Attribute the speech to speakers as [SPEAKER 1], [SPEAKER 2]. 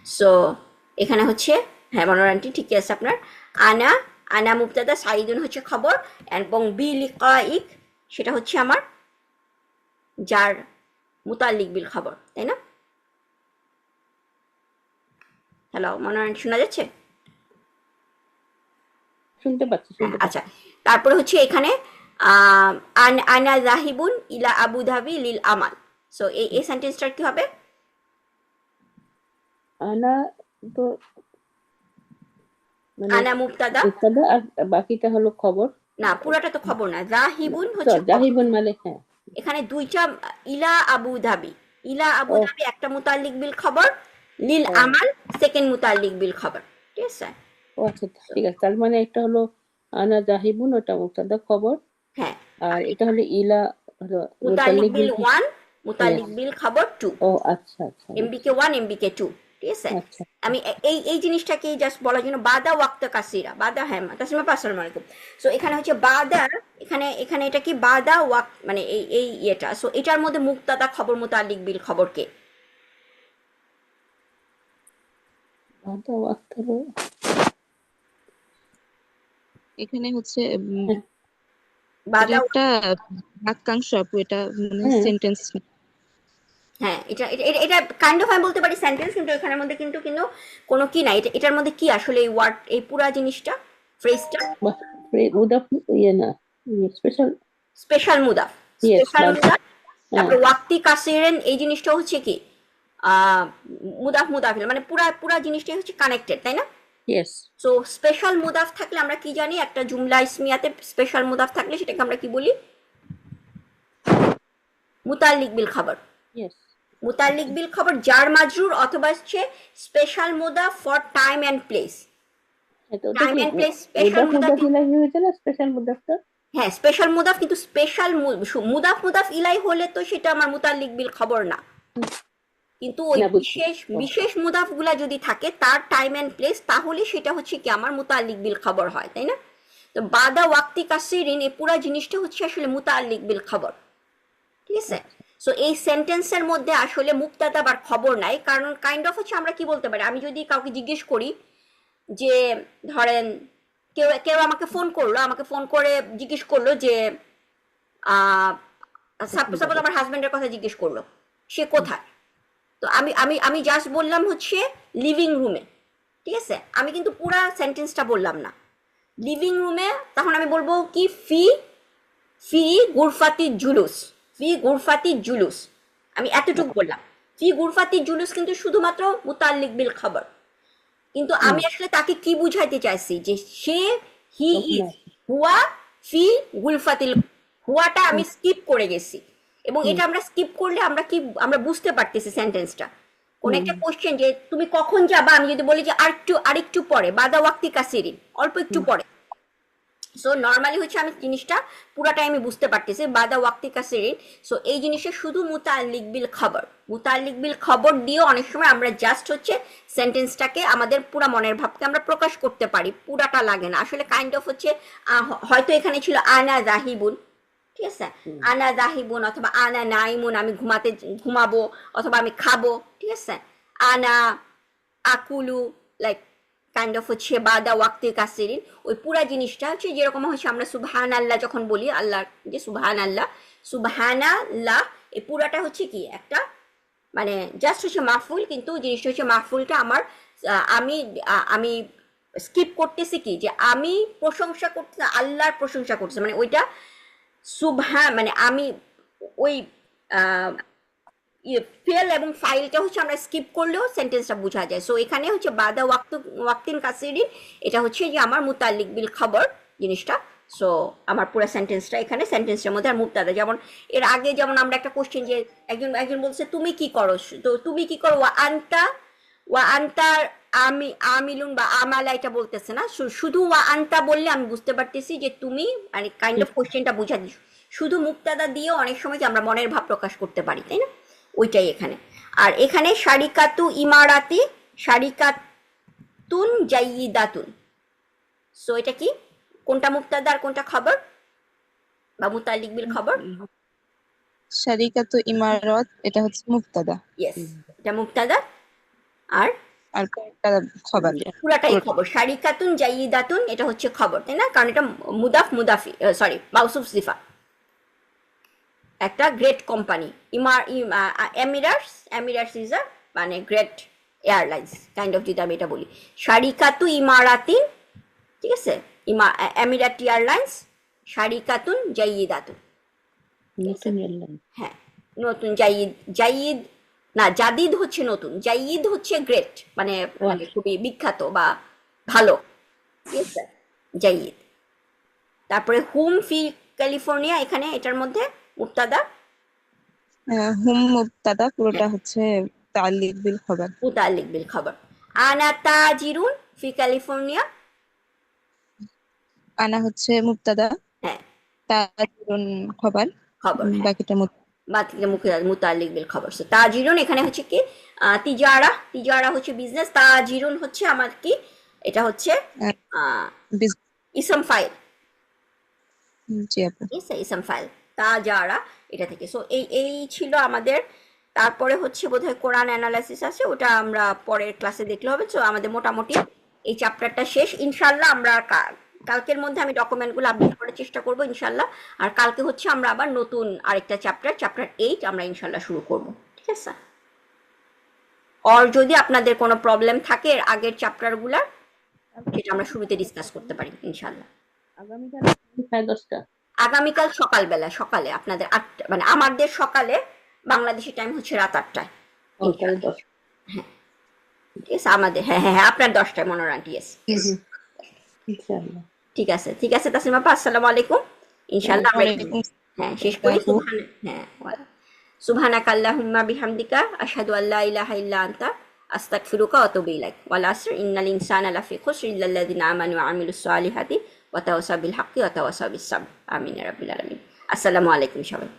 [SPEAKER 1] So এখানে হচ্ছে হ্যাঁ মনোয়ার আন্টি ঠিকই আছে আপনার। আনা, আনা মুবতাদা, সাইদুন হচ্ছে খবর, এবং বি লিকাইক সেটা হচ্ছে আমার যার মুতাল্লিক বিল খবর, তাই না? হ্যালো মনোয়ার আন্টি, শোনা যাচ্ছে?
[SPEAKER 2] শুনতে পাচ্ছি,
[SPEAKER 1] হ্যাঁ
[SPEAKER 2] শুনতে
[SPEAKER 1] আচ্ছা।
[SPEAKER 2] পাচ্ছি।
[SPEAKER 1] তারপরে হচ্ছে এখানে আনা জাহিবুন ইলা আবু ধাবি লিল আমাল। সো এই সেন্টেন্সটার কি হবে?
[SPEAKER 2] আনা তো মানে
[SPEAKER 1] আনা মুবতাদা,
[SPEAKER 2] মুবতাদা, আর বাকিটা হলো খবর।
[SPEAKER 1] না পুরাটা তো খবর না, জাহিবুন
[SPEAKER 2] তো
[SPEAKER 1] হচ্ছে খবর।
[SPEAKER 2] জাহিবুন মানে হ্যাঁ।
[SPEAKER 1] এখানে দুইটা ইলা আবু ধাবি, ইলা আবু
[SPEAKER 2] ও
[SPEAKER 1] ধাবি একটা মুতাল্লিক বিল খবর, লিল
[SPEAKER 2] ও
[SPEAKER 1] আমাল সেকেন্ড মুতাল্লিক বিল খবর, ঠিক আছে?
[SPEAKER 2] ও আচ্ছা, ঠিক আছে। তার মানে একটা হলো আনা জাহিবুন, ওটা মুবতাদা খবর,
[SPEAKER 1] হ্যাঁ,
[SPEAKER 2] আর
[SPEAKER 1] আর
[SPEAKER 2] এটা হলো ইলা, হলো
[SPEAKER 1] মুতাল্লিক
[SPEAKER 2] মুতাল্লিক
[SPEAKER 1] বিল
[SPEAKER 2] বিল।
[SPEAKER 1] One, মুতাল্লিক
[SPEAKER 2] yes.
[SPEAKER 1] বিল খবর টু,
[SPEAKER 2] ও আচ্ছা আচ্ছা
[SPEAKER 1] এমবিকে
[SPEAKER 2] বুঝছি।
[SPEAKER 1] ওয়ান এমবিকে টু, ঠিক আছে?
[SPEAKER 2] আচ্ছা
[SPEAKER 1] আমি এই জিনিসটাকে জাস্ট বলার জন্য বাদা ওয়াক্ত কাসিরা, বাদা, হ্যাঁ তাসলিমা আপা, আসসালামু আলাইকুম। সো এখানে হচ্ছে বাদা, এখানে এখানে এটা কি বাদা ওয়াক মানে এই ইয়েটা, সো এটার মধ্যে মুক্তাদা খবর মুতাল্লিক বিল খবরকে
[SPEAKER 2] বাদা ওয়াক্ত হলো।
[SPEAKER 3] এখানে হচ্ছে
[SPEAKER 2] হ্যাঁ
[SPEAKER 3] এটা
[SPEAKER 1] বাদা।
[SPEAKER 3] একটা বাক্যাংশ আপু, এটা মানে
[SPEAKER 2] হ্যাঁ
[SPEAKER 3] সেন্টেন্স।
[SPEAKER 1] হ্যাঁ এটা এটা এটা এটা কাইন্ড অফ আমি বলতে পারি সেন্টেন্স, কিন্তু এখানের মধ্যে কিন্তু কিন্তু কোনো কি নাই, এটার মধ্যে কি আসলে এই ওয়ার্ড এই পুরা জিনিসটা, ফ্রেজটা
[SPEAKER 2] বাহ, মুদাফ, ইয়ে না, স্পেশাল।
[SPEAKER 1] স্পেশাল মুদাফ,
[SPEAKER 2] ইয়েস
[SPEAKER 1] স্পেশাল
[SPEAKER 2] বাদ।
[SPEAKER 1] মুদাফ।
[SPEAKER 2] হ্যাঁ
[SPEAKER 1] তারপরে ওয়াক্তি কাসিরেন এই জিনিসটা হচ্ছে কি আহ মুদাফ মুদাফিল, মানে পুরা পুরা জিনিসটাই হচ্ছে কানেক্টেড, তাই না?
[SPEAKER 2] ইয়েস।
[SPEAKER 1] সো স্পেশাল মুদাফ থাকলে আমরা কি জানি, একটা জুমলা ইসমিয়াতে স্পেশাল মুদাফ থাকলে সেটাকে আমরা কি বলি? মুতাল্লিক বিল খবর।
[SPEAKER 2] ইয়েস।
[SPEAKER 1] মুতাল্লিক বিল খবর জার মাজরুর, অথবা হচ্ছে স্পেশাল মুদাফ ফর টাইম অ্যান্ড প্লেস।
[SPEAKER 2] হ্যাঁ, তো ওটা
[SPEAKER 1] টাইম
[SPEAKER 2] কি
[SPEAKER 1] অ্যান্ড প্লেস স্পেশাল
[SPEAKER 2] মুদাফ
[SPEAKER 1] মুদাফ।
[SPEAKER 2] মুদাফ ইলাহি হয়েছে না, স্পেশাল মুদাফটা?
[SPEAKER 1] হ্যাঁ স্পেশাল মুদাফ, কিন্তু স্পেশাল মুদাফ মুদাফ ইলাই হলে তো সেটা আমার মুতাল্লিক বিল খবর না। কিন্তু ওই
[SPEAKER 2] না বুঝছি।
[SPEAKER 1] বিশেষ
[SPEAKER 2] ও,
[SPEAKER 1] বিশেষ মুদাফগুলা যদি থাকে তার টাইম অ্যান্ড প্লেস, তাহলে সেটা হচ্ছে কি আমার মুতাল্লিক বিল খবর হয়, তাই না? তো বাদা ওয়াক্তি কাসিরিন এই পুরা জিনিসটা হচ্ছে আসলে মুতাল্লিক বিল খবর, ঠিক আছে?
[SPEAKER 2] আচ্ছা।
[SPEAKER 1] সো এই সেন্টেন্সের মধ্যে আসলে মুক্তাদা বা খবর নাই, কারণ কাইন্ড অফ হচ্ছে আমরা কি বলতে পারি, আমি যদি কাউকে জিজ্ঞেস করি যে ধরেন কেউ কেউ আমাকে ফোন করলো, আমাকে ফোন করে জিজ্ঞেস করলো যে সাপোজ আমার হাজবেন্ডের কথা জিজ্ঞেস করলো, সে কোথায়? তো আমি আমি আমি জাস্ট বললাম হচ্ছে লিভিং রুমে, ঠিক আছে? আমি কিন্তু পুরা সেন্টেন্সটা বললাম না। লিভিং রুমে, তখন আমি বলবো কি ফি ফি গুরফাতি জুলুস, ফি গুরফাতি জুলুস, আমি এতটুকু বললাম। ফি গুরফাতি জুলুস কিন্তু শুধুমাত্র মুতাল্লিক বিল খবর, কিন্তু
[SPEAKER 2] হুম,
[SPEAKER 1] আমি আসলে তাকে কি বুঝাইতে চাইছি যে সে হি
[SPEAKER 2] ওখানে
[SPEAKER 1] ইজ
[SPEAKER 2] আছে।
[SPEAKER 1] হুয়া ফি গুলফাতিল, হুয়াটা আমি
[SPEAKER 2] হুম
[SPEAKER 1] স্কিপ করে গেছি, এবং
[SPEAKER 2] হুম
[SPEAKER 1] এটা আমরা স্কিপ করলে আমরা কি আমরা বুঝতে পারতেছি সেন্টেন্সটা। কোন
[SPEAKER 2] হুম
[SPEAKER 1] একটা কোশ্চেন যে তুমি কখন যাবা, আমি যদি বলি যে আরেকটু পরে, বাদা ওয়াক্তি কাসিরিন অল্প একটু
[SPEAKER 2] হুম।
[SPEAKER 1] পরে। সো নর্মালি হচ্ছে আমি জিনিসটা পুরাটাই আমি বুঝতে পারতেছি বাদা ওয়াক্তি কাসিরিন। সো এই জিনিসটা শুধু মুতাল্লিক বিল খবর, মুতাল্লিক বিল খবর দিয়ে অনেক সময় আমরা জাস্ট হচ্ছে সেন্টেন্সটাকে আমাদের পুরা মনের ভাবকে আমরা প্রকাশ করতে পারি, পুরাটা লাগে না আসলে। কাইন্ড অফ হচ্ছে হয়তো এখানে ছিল আনা জাহিবুন, ঠিক আছে?
[SPEAKER 2] হুম।
[SPEAKER 1] আনা জাহিবুন অথবা আনা নাইমুন, আমি ঘুমাবো, অথবা আমি খাবো, ঠিক আছে? আনা আকুলু, লাইক কাইন্ড অফ হচ্ছে বাদা ওয়াক্তি কাসিরিন। ওই পুরা জিনিসটা হচ্ছে যেরকম হচ্ছে আমরা সুবহান আল্লাহ যখন বলি, আল্লাহ যে সুবহান আল্লাহ, সুবহানা আল্লাহ, এই পুরাটা হচ্ছে কি একটা মানে জাস্ট হচ্ছে মাহফুল, কিন্তু জিনিসটা হচ্ছে মাহফুলটা আমার আমি স্কিপ করতেছি কি যে আমি প্রশংসা করতেছি, আল্লাহর প্রশংসা করতেছি, মানে ওইটা সুবহান মানে আমি ওই ফেল এবং ফাইলটা হচ্ছে আমরা স্কিপ করলেও সেন্টেন্সটা বোঝা যায়। সো এখানে হচ্ছে বাদা ওয়াক্তিন কাসিরি, এটা হচ্ছে যে আমার মুতাল্লিক বিল খবর জিনিসটা। সো আমার পুরো সেন্টেন্সটা এখানে সেন্টেন্সের মধ্যে আর মুক্তাদা, যেমন এর আগে যেমন আমরা একটা কোশ্চেন যে একজন একজন বলছে তুমি কি করো, তো তুমি কি করো ওয়া আন্তা আমি আমিলুন বা আমালা এটা বলতেছে না, শুধু ওয়া আন্তা বললে আমি বুঝতে পারতেছি যে তুমি, মানে কাইন্ড অফ কোশ্চেনটা বোঝা দিই। শুধু মুক্তাদা দিয়েও অনেক সময় যে আমরা মনের ভাব প্রকাশ করতে পারি, তাই না? ওইটাই এখানে। আর এখানে শারিকাতু ইমারাতি, শারিকাতুন জাইয়িদাতুন। সো এটা কি, কোনটা মুক্তাদা আর কোনটা খবর বা মুতাল্লিক বিল খবর?
[SPEAKER 3] শারিকাতু ইমারত এটা হচ্ছে মুবতাদা।
[SPEAKER 1] ইয়েস, এটা মুক্তাদা। আর
[SPEAKER 3] আর কয়েকটা খবর।
[SPEAKER 1] পুরাটাই খবর। শারিকাতুন জাইয়িদাতুন এটা হচ্ছে খবর, তাই না? কারণ এটা মুদাফ মুদাফি, সরি, মাউসুফ সিফা। একটা great company Emirates is a মানে গ্রেট এয়ারলাইন্স কাইন্ড অফ, যদি আমি এটা বলি। শারিকাতু ইমারাতিন, ঠিক আছে, এমিরাট এয়ারলাইন্স, শারিকাতুন জাইয়িদাতুন।
[SPEAKER 2] নতুন এয়ারলাইন।
[SPEAKER 1] হ্যাঁ, নতুন। জাইয়িদ না, জাদিদ হচ্ছে নতুন, জাইয়িদ হচ্ছে গ্রেট, মানে মানে খুবই বিখ্যাত বা ভালো, ঠিক আছে, জাইয়িদ। তারপরে হুম ফি ক্যালিফোর্নিয়া, এখানে এটার মধ্যে মুবতাদা,
[SPEAKER 3] হুম মুবতাদা, পুরোটা হচ্ছে তাআল্লিক বিল খবর।
[SPEAKER 1] মুতাল্লিক বিল খবর। আনা তাজিরুন ফি ক্যালিফোর্নিয়া,
[SPEAKER 3] আনা হচ্ছে মুবতাদা,
[SPEAKER 1] হ্যাঁ,
[SPEAKER 3] তাজিরুন খবর,
[SPEAKER 1] খবর, হ্যাঁ,
[SPEAKER 3] বাকিটা
[SPEAKER 1] মুতাল্লিক বিল খবর। সো তাজিরুন এখানে হচ্ছে কি তিজারা, তিজারা হচ্ছে বিজনেস, তাজিরুন হচ্ছে আমার কি, এটা হচ্ছে ইসম ফাইল,
[SPEAKER 3] জি আপু।
[SPEAKER 1] ইসম ফাইল তাজারা, এটা থেকে। সো এই ছিল আমাদের। তারপরে হচ্ছে বোধহয় কোরআন অ্যানালাইসিস আছে, ওটা আমরা পরের ক্লাসে দেখলে হবে। সো আমাদের মোটামুটি এই চ্যাপ্টারটা শেষ ইনশাল্লাহ। আমরা কালকের মধ্যে আমি ডকুমেন্টগুলো আপডেট করার চেষ্টা করব ইনশাল্লাহ। আর কালকে হচ্ছে আমরা আবার নতুন আরেকটা চ্যাপ্টার 8 আমরা ইনশাল্লাহ শুরু করব, ঠিক আছে? আর যদি আপনাদের কোনো প্রবলেম থাকে এর আগের চ্যাপ্টারগুলার, সেটা আমরা শুরুতে ডিসকাস করতে পারি ইনশাল্লাহ।
[SPEAKER 2] আগামীকাল 10:30।
[SPEAKER 1] আগামীকাল সকালে আপনাদের 8, মানে আমাদের সকালে, বাংলাদেশের টাইম হচ্ছে রাত 8টায়।
[SPEAKER 2] তাহলে 10।
[SPEAKER 1] ঠিক আছে, আমাদের হ্যাঁ হ্যাঁ হ্যাঁ আপনার 10টায় মনোরান্টি, ইয়েস।
[SPEAKER 2] ইনশাআল্লাহ।
[SPEAKER 1] ঠিক আছে, ঠিক আছে তাসলিমা আপা, আসসালামু আলাইকুম। ইনশাআল্লাহ আমরা
[SPEAKER 3] ওয়ালাইকুম
[SPEAKER 1] হ্যাঁ শেষ করি।
[SPEAKER 3] আসসালাম।
[SPEAKER 1] সুবহানাকা আল্লাহুম্মা বিহামদিকা আশহাদু আল্লা ইলাহা ইল্লা আনতা আস্তাগফিরুকা ওয়া আতুবু ইলাইক। ওয়াল আসর ইন্নাল ইনসানা লাফি খুসর ইল্লাল লাযিনা আমানু ওয়া আমিলুস সালিহাতি ওয়া তাওয়াসাউ বিল হাক্কি ওয়া তাওয়াসাউ বিস সাবর। আমিন ইয়া রাব্বিল আলামিন। আসসালামু আলাইকুম সবাই।